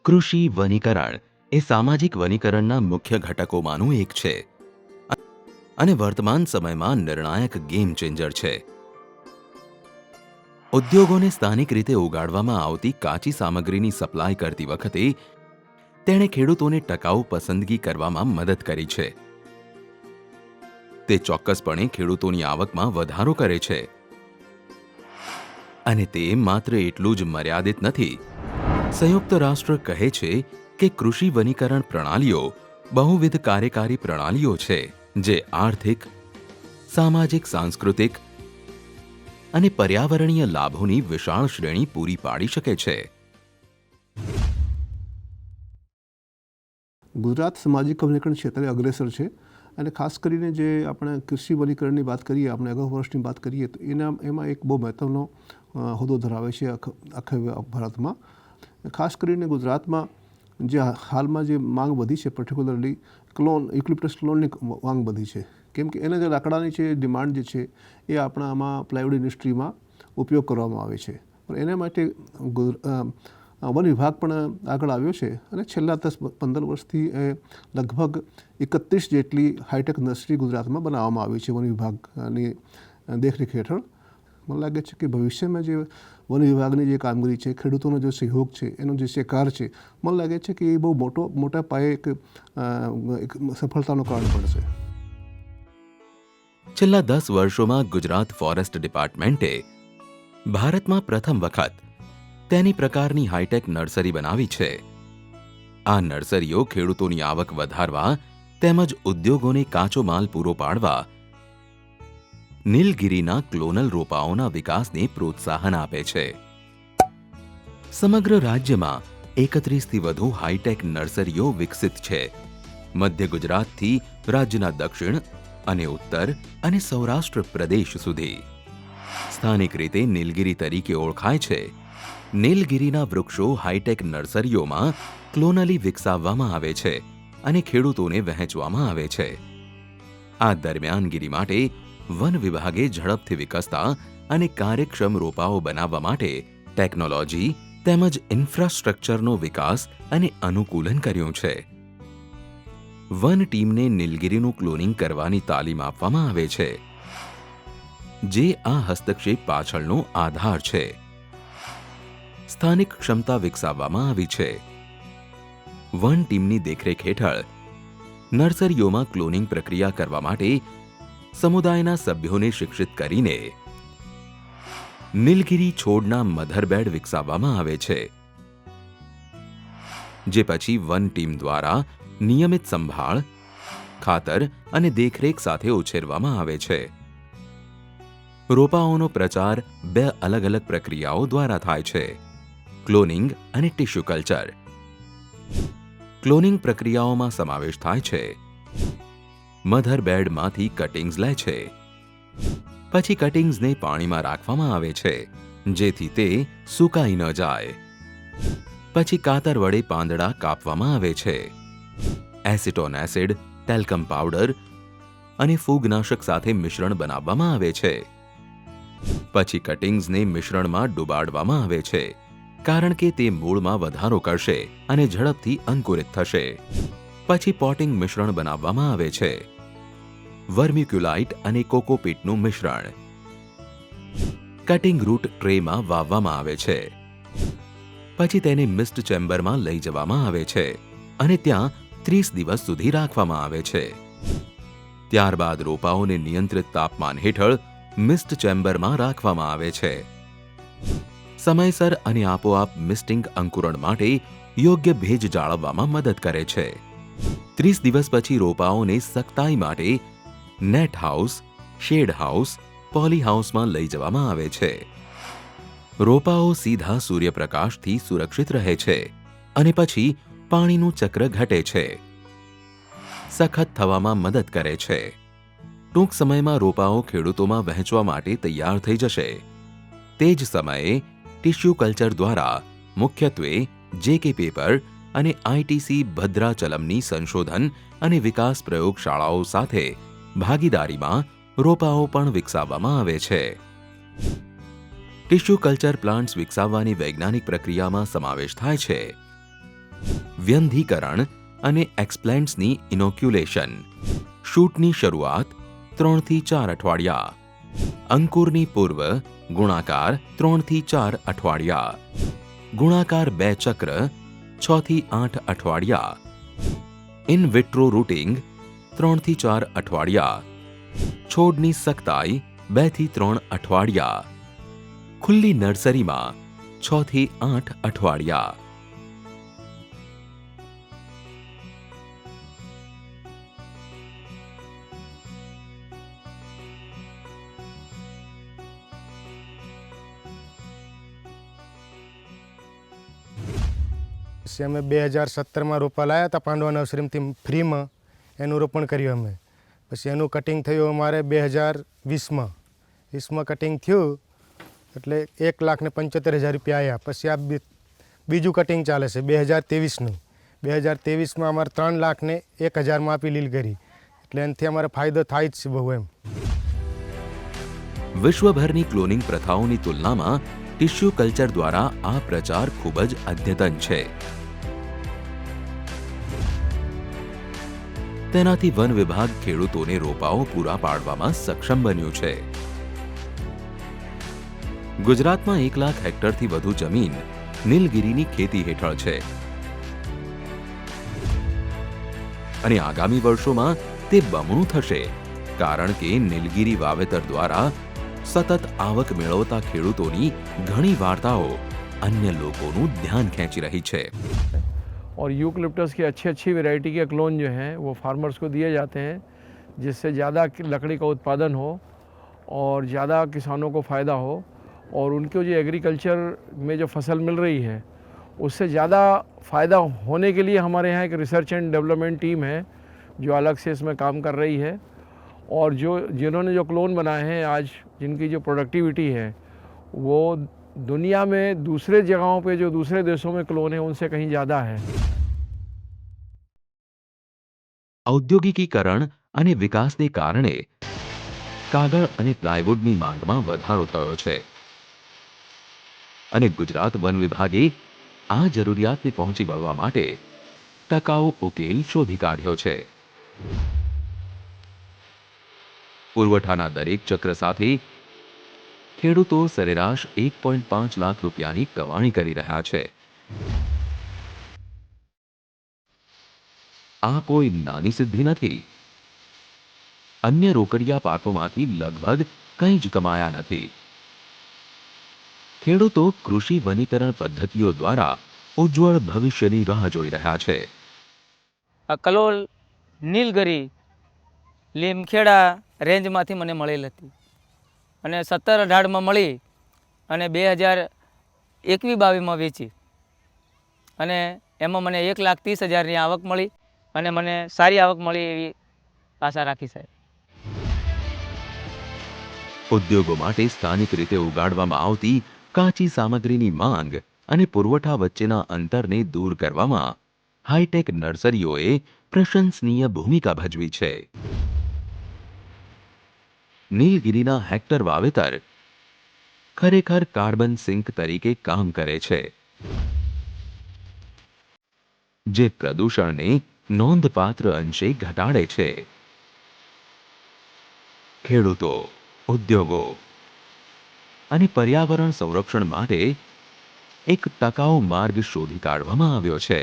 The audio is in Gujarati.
કૃષિ વનીકરણ એ સામાજિક વનીકરણના મુખ્ય ઘટકોમાંનું એક છે અને વર્તમાન સમયમાં નિર્ણાયક ગેમ ચેન્જર છે. ઉદ્યોગોને સ્થાનિક રીતે ઉગાડવામાં આવતી કાચી સામગ્રીની સપ્લાય કરતી વખતે તેણે ખેડૂતોને ટકાઉ પસંદગી કરવામાં મદદ કરી છે. તે ચોક્કસપણે ખેડૂતોની આવકમાં વધારો કરે છે. અને તે માત્ર એટલું જ મર્યાદિત નથી. સંયુક્ત રાષ્ટ્ર કહે છે કે કૃષિ વનીકરણ પ્રણાલીઓ બહુવિધ કાર્યકારી પ્રણાલીઓ છે જે આર્થિક, સામાજિક, સાંસ્કૃતિક અને પર્યાવરણીય લાભોની વિશાળ શ્રેણી પૂરી પાડી શકે છે. ગુજરાત સામાજિક વનીકરણ ક્ષેત્રે અગ્રેસર છે અને ખાસ કરીને જે આપણે કૃષિ વનીકરણની વાત કરીએ, આપણે અગાઉ વર્ષની વાત કરીએ તો એમાં એક બહુ મહત્ત્વનો હોદ્દો ધરાવે છે આખા ભારતમાં. ખાસ કરીને ગુજરાતમાં જે હાલમાં જે માંગ વધી છે, પર્ટિક્યુલરલી યુકેલિપ્ટસ ક્લોનની માંગ વધી છે, કેમ કે એના જે લાકડાની છે ડિમાન્ડ જે છે એ આપણા આમાં પ્લાયવુડ ઇન્ડસ્ટ્રીમાં ઉપયોગ કરવામાં આવે છે. પણ એના માટે વન વિભાગ પણ આગળ આવ્યો છે અને છેલ્લા 10-15 વર્ષથી લગભગ 31 જેટલી હાઈટેક નર્સરી ગુજરાતમાં બનાવવામાં આવી છે વન વિભાગની દેખરેખ હેઠળ. મને લાગે છે કે ભવિષ્યમાં જે વન વિભાગની જે કામગીરી છે, ખેડૂતોનો જે સહયોગ છે, એનો જે સહકાર છે, મને લાગે છે કે એ બહુ મોટા પાયે એક સફળતાનું કારણ બનશે. છેલ્લા 10 વર્ષોમાં ગુજરાત ફોરેસ્ટ ડિપાર્ટમેન્ટે ભારતમાં પ્રથમ વખત તેની પ્રકારની હાઈટેક નર્સરી બનાવી છે. આ નર્સરીઓ ખેડૂતોની આવક વધારવા તેમજ ઉદ્યોગોને કાચો માલ પૂરો પાડવા નીલગિરીના ક્લોનલ રોપાઓના વિકાસને પ્રોત્સાહન આપે છે. સમગ્ર રાજ્યમાં 31થી વધુ હાઈટેક નર્સરીઓ વિકસિત છે. મધ્ય ગુજરાતથી રાજ્યના દક્ષિણ અને ઉત્તર અને સૌરાષ્ટ્ર પ્રદેશ સુધી. સ્થાનિક રીતે નીલગિરી તરીકે ઓળખાય છે. નીલગિરીના વૃક્ષો હાઈટેક નર્સરીઓમાં ક્લોનલી વિકસાવવામાં આવે છે અને ખેડૂતોને વહેંચવામાં આવે છે. આ દરમિયાનગીરી માટે વન વિભાગે ઝડપથી વિકસતા અને કાર્યક્ષમ રોપાઓ બનાવવા માટે ટેકનોલોજી તેમજ ઇન્ફ્રાસ્ટ્રક્ચરનો વિકાસ અને અનુકૂલન કર્યું છે. વન ટીમને નીલગિરીનું ક્લોનિંગ કરવાની તાલીમ આપવામાં આવે છે, જે આ હસ્તક્ષેપ પાછળનો આધાર છે. સ્થાનિક ક્ષમતા વિકસાવવામાં આવી છે. વન ટીમની દેખરેખ હેઠળ નર્સરીઓમાં ક્લોનિંગ પ્રક્રિયા કરવા માટે સમુદાયના સભ્યોને શિક્ષિત કરીને નીલગિરી છોડના મધરબેડ વિકસાવવામાં આવે છે, જે પછી વન ટીમ દ્વારા નિયમિત સંભાળ, ખાતર અને દેખરેખ સાથે ઉછેરવામાં આવે છે. રોપાઓનો પ્રચાર 2 અલગ અલગ પ્રક્રિયાઓ દ્વારા થાય છે: ક્લોનિંગ અને ટિશ્યુ કલ્ચર. ક્લોનિંગ પ્રક્રિયાઓમાં સમાવેશ થાય છે: મધરબેડમાંથી કટિંગ્સ લે છે, પછી કટિંગ્સને પાણીમાં રાખવામાં આવે છે જેથી તે સુકાઈ ન જાય. પછી કાતર વડે પાંદડા કાપવામાં આવે છે. એસિટોન એસિડ, ટેલ્કમ પાવડર અને ફૂગનાશક સાથે મિશ્રણ બનાવવામાં આવે છે. પછી કટિંગ્સને મિશ્રણમાં ડુબાડવામાં આવે છે, કારણ કે તે મૂળમાં વધારો કરશે અને ઝડપથી અંકુરિત થશે. પછી પોટિંગ મિશ્રણ બનાવવામાં આવે છે: વર્મિક્યુલાઇટ અને કોકોપીટનું મિશ્રણ. કટિંગ રૂટ ટ્રેમાં વાવવામાં આવે છે. પછી તેને મિસ્ટ ચેમ્બરમાં લઈ જવામાં આવે છે અને ત્યાં 30 દિવસ સુધી રાખવામાં આવે છે. ત્યારબાદ રોપાઓને નિયંત્રિત તાપમાન હેઠળ મિસ્ટ ચેમ્બરમાં રાખવામાં આવે છે. સમયસર અને આપોઆપ મિસ્ટિંગ અંકુરણ માટે યોગ્ય ભેજ જાળવવામાં મદદ કરે છે. 30 દિવસ પછી રોપાઓને સખ્તાઈ માટે net house, shed house, poly હાઉસમાં લઈ જવામાં આવે છે. રોપાઓ સીધા સૂર્યપ્રકાશથી સુરક્ષિત રહે છે અને પછી પાણીનું ચક્ર ઘટે છે. સખત થવામાં મદદ કરે છે. ટૂંક સમયમાં રોપાઓ ખેડૂતોમાં વહેંચવા માટે તૈયાર થઈ જશે. તે જ સમયે ટિશ્યુ કલ્ચર દ્વારા મુખ્યત્વે JK પેપર અને ITC ભદ્રાચલમની સંશોધન અને વિકાસ પ્રયોગશાળાઓ સાથે ભાગીદારીમાં રોપાઓ પણ વિકસાવવામાં આવે છે. ટિશ્યુ કલ્ચર પ્લાન્ટ્સ વિકસાવવાની વૈજ્ઞાનિક પ્રક્રિયામાં સમાવેશ થાય છે: વ્યંધીકરણ અને એક્સપ્લેન્ટ્સની ઇનોક્યુલેશન. શૂટની શરૂઆત 3 થી 4 અઠવાડિયા. અંકુરની પૂર્વ ગુણાકાર 3 થી 4 અઠવાડિયા. ગુણાકાર 2 ચક્ર 6 થી 8 અઠવાડિયા. ઇન વિટ્રો રૂટિંગ 3 થી 4 અઠવાડિયા. છોડની સખ્તાઈ 2 થી 3 અઠવાડિયા. ખુલ્લી નર્સરીમાં 6 થી 8 અઠવાડિયા. પછી અમે 2017માં રોપા લાવ્યા હતા પાંડવા નર્સરીમાંથી ફ્રીમાં, એનું રોપણ કર્યું અમે. પછી એનું કટિંગ થયું અમારે 2020માં કટિંગ થયું એટલે 1,75,000 રૂપિયા આવ્યા. પછી આ બીજું કટિંગ ચાલે છે 2023નું. 2023માં અમારે 3,01,000માં આપી લીલ કરી, એટલે એનાથી અમારે ફાયદો થાય જ છે બહુ એમ. વિશ્વભરની ક્લોનિંગ પ્રથાઓની તુલનામાં ટિશ્યુ કલ્ચર દ્વારા આ પ્રચાર ખૂબ જ અદ્યતન છે. તેનાથી વન વિભાગ ખેડૂતોને રોપાઓ પૂરા પાડવામાં સક્ષમ બન્યું છે. ગુજરાતમાં 1 લાખ હેક્ટરથી વધુ જમીન નીલગિરીની ખેતી હેઠળ છે અને આગામી વર્ષોમાં તે બમણું થશે, કારણ કે નીલગિરી વાવેતર દ્વારા સતત આવક મેળવતા ખેડૂતોની ઘણી વાર્તાઓ अन्य लोगों ध्यान खींच रही है। और यूकलिप्टस की अच्छी वैरायटी के क्लोन जो हैं वो फार्मर्स को दिए जाते हैं, जिससे ज़्यादा लकड़ी का उत्पादन हो और ज़्यादा किसानों को फ़ायदा हो और उनको जो एग्रीकल्चर में जो फसल मिल रही है उससे ज़्यादा फ़ायदा होने के लिए हमारे यहाँ एक रिसर्च एंड डेवलपमेंट टीम है जो अलग से इसमें काम कर रही है। और जिन्होंने जो क्लोन बनाए हैं आज, जिनकी जो प्रोडक्टिविटी है वो दुनिया में दूसरे जगहों पे जो दूसरे देशों में क्लोन है उनसे कहीं ज़्यादा है। औद्योगिकीकरण અને વિકાસને કારણે કાગળ અને પ્લાયવુડની માંગમાં વધારો થયો છે અને ગુજરાત વન વિભાગે આ જરૂરિયાતને પહોંચી વળવા માટે ટકાઉ ઉકેલ શોધી કાઢ્યો છે। પુરવઠાના દરેક ચક્ર સાથે ખેડૂતો સરેરાશ 1.5 લાખ રૂપિયાની કમાણી કરી રહ્યા છે। આ કોઈ નાની સિદ્ધિ નથી। अन्य रोकड़िया पाकोमांथी लगभग कई ज कमाया नहीं। खेडूतो कृषि वनीकरण पद्धतिओ द्वारा उज्ज्वल भविष्यनी राह जोई रह्या छे। कलोल नीलगिरी લીમખેડા રેન્જમાંથી મને મળેલ હતી અને 17-18માં મળી અને 2021-22માં વેચી અને એમાં મને 1,30,000ની આવક મળી અને મને સારી આવક મળી એવી આશા રાખી સાહેબ। ઉદ્યોગો માટે સ્થાનિક રીતે ઉગાડવામાં આવતી કાચી સામગ્રીની માંગ અને પુરવઠા વચ્ચેના અંતરને દૂર કરવામાં હાઈટેક નર્સરીઓએ પ્રશંસનીય ભૂમિકા ભજવી છે। નીલગિરીના હેક્ટર વાવેતર ખરેખર કાર્બન સિંક તરીકે કામ કરે છે, જે પ્રદૂષણને નોંધપાત્ર અંશે ઘટાડે છે। ખેડૂતો, ઉદ્યોગો અને પર્યાવરણ સંરક્ષણ માટે એક ટકાઉ માર્ગ શોધી કાઢવામાં આવ્યો છે।